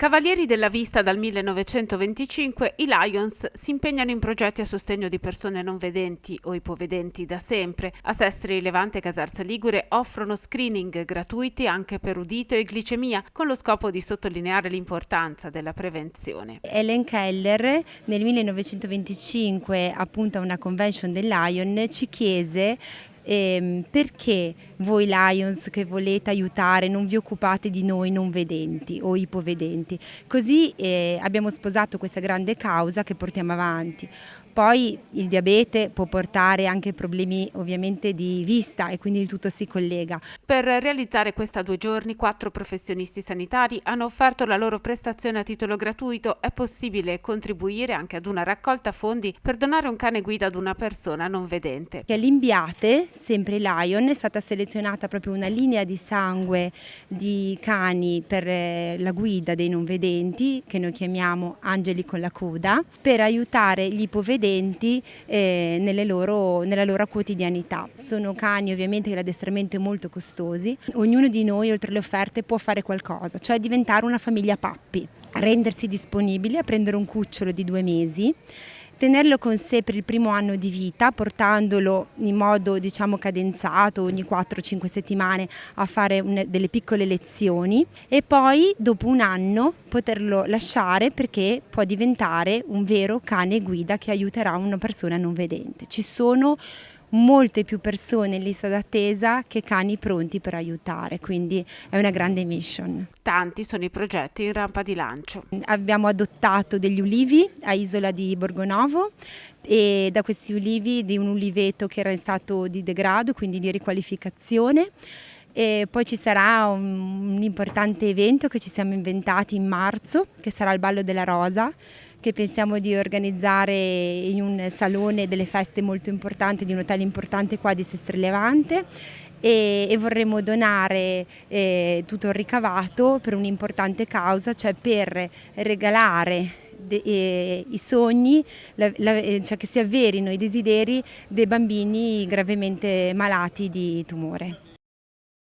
Cavalieri della Vista dal 1925, i Lions si impegnano in progetti a sostegno di persone non vedenti o ipovedenti da sempre. A Sestri, Levante e Casarza Ligure offrono screening gratuiti anche per udito e glicemia, con lo scopo di sottolineare l'importanza della prevenzione. Helen Keller nel 1925, appunto a una convention del Lion, ci chiese perché voi Lions che volete aiutare non vi occupate di noi non vedenti o ipovedenti. Così abbiamo sposato questa grande causa che portiamo avanti. Poi il diabete può portare anche problemi ovviamente di vista e quindi il tutto si collega. Per realizzare questa a 2 giorni, 4 professionisti sanitari hanno offerto la loro prestazione a titolo gratuito. È possibile contribuire anche ad una raccolta fondi per donare un cane guida ad una persona non vedente. All'Imbiate, sempre Lion, è stata selezionata proprio una linea di sangue di cani per la guida dei non vedenti, che noi chiamiamo Angeli con la coda, per aiutare gli ipovedenti nella loro quotidianità. Sono cani ovviamente che l'addestramento è molto costosi. Ognuno di noi, oltre alle offerte, può fare qualcosa, cioè diventare una famiglia Pappi, rendersi disponibili a prendere un cucciolo di 2 mesi, tenerlo con sé per il primo anno di vita, portandolo in modo cadenzato ogni 4-5 settimane a fare delle piccole lezioni e poi dopo un anno poterlo lasciare perché può diventare un vero cane guida che aiuterà una persona non vedente. Ci sono molte più persone in lista d'attesa che cani pronti per aiutare, quindi è una grande mission. Tanti sono i progetti in rampa di lancio. Abbiamo adottato degli ulivi a Isola di Borgonovo e da questi ulivi di un uliveto che era in stato di degrado, quindi di riqualificazione. E poi ci sarà un importante evento che ci siamo inventati in marzo, che sarà il Ballo della Rosa, che pensiamo di organizzare in un salone delle feste molto importanti, di un hotel importante qua di Sestri Levante, e vorremmo donare tutto il ricavato per un'importante causa, cioè per regalare i sogni, cioè che si avverino i desideri dei bambini gravemente malati di tumore.